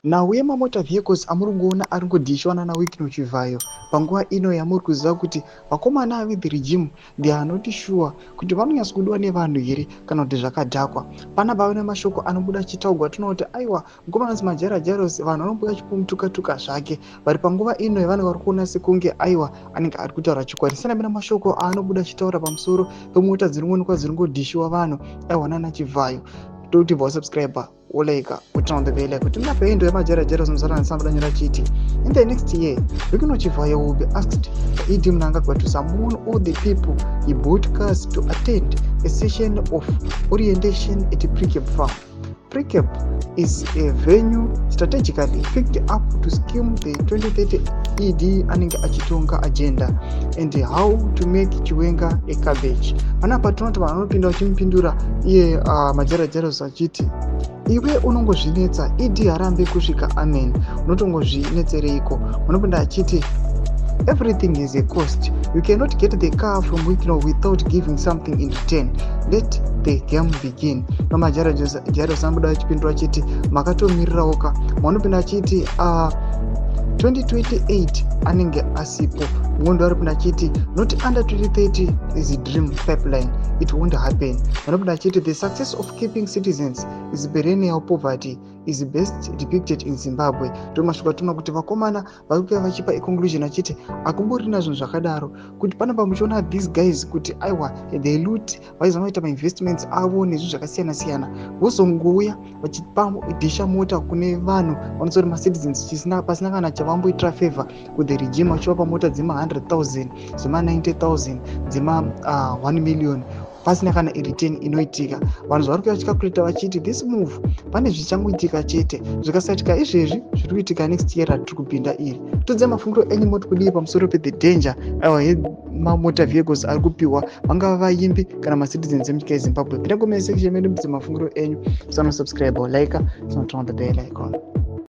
Nhau yemamotor vehicles amurikuona ari kudhishwa naWickno Chivhayo panguva ino yamuri kuziva kuti vakomana with regime they are not sure kuti vanonyatsokudiwa nevanhu here kana kuti zvakadhakwa. Panapa pane mashoko anobuda achitaurwa tinoti aiwa mukomana majarajaros vanhu vanomboya chipumutuka zvake vari panguva ino yavanenge vari kuona sekunge aiwa anenge ari kutaura chikwadi. Sanamira mashoko anobuda achitaura pamusoro pemota dzirikuonekwa dziri ngodhishiwa vanhu aiwa nana Chivhayo. Don't leave a subscriber or like turn on the bell icon. In the next year, Wickno Chivhayo will be asked by ED Mnangagwa to summon all the people he bought cars to attend a session of orientation at a pre-cap farm. Pre-cap is a venue strategically picked up to scheme the 2030 ED anenge achitonga agenda and how to make Chiwenga a cabbage. Panapa tinoti vanhu vanopinda vachimupindura iye majarajaros achiti iwe unongozvinetsa ED harambe kusvika amen unotongozvinetsereiko. Munopinda achiti everything is a cost. You cannot get the car from Wickno without giving something in return. Let the game begin. No majarajaros anobuda achipindura achiti makatomirirawoka. Munopinda achiti 2028 anenge asipo. Munhu aripinda achiti not under 2030 is a dream pipeline. It won't happen. Munopinda achiti the success of keeping citizens is perennial poverty is best depicted in Zimbabwe. Ndomasvika tuna kuti vakomana varikuya vachipa conclusion achiti akumborina zvinhu zvakadaro kuti panapa muchiona these guys kuti aiwa they loot vaizama kuita mainvestments avo nezvinhu zvakasiyana siyana vozongouya vachidhisha mota kune vanhu vanosori macitizens pasina kana chavamboitira favor kuThe regime vachivapa mota dzema 100,000 dzema 90,000 dzema 1 million pasina kana return inoitika. Vanhu zvari kuchikakulita vachiti this move pane zvichangoitika chete zvikasaitika izvezvi zviri kuitika next year ratiri kupinda iri. Todze mafungiro enyu moti kudii pamusoro pe the danger mamota vehicles ari kupiwa vangava vaimbi kana macitizens emunyika yeZimbabwe. Pinda comment section medu mudze mafungiro enyu. Subscribe or like, turn on the bell icon.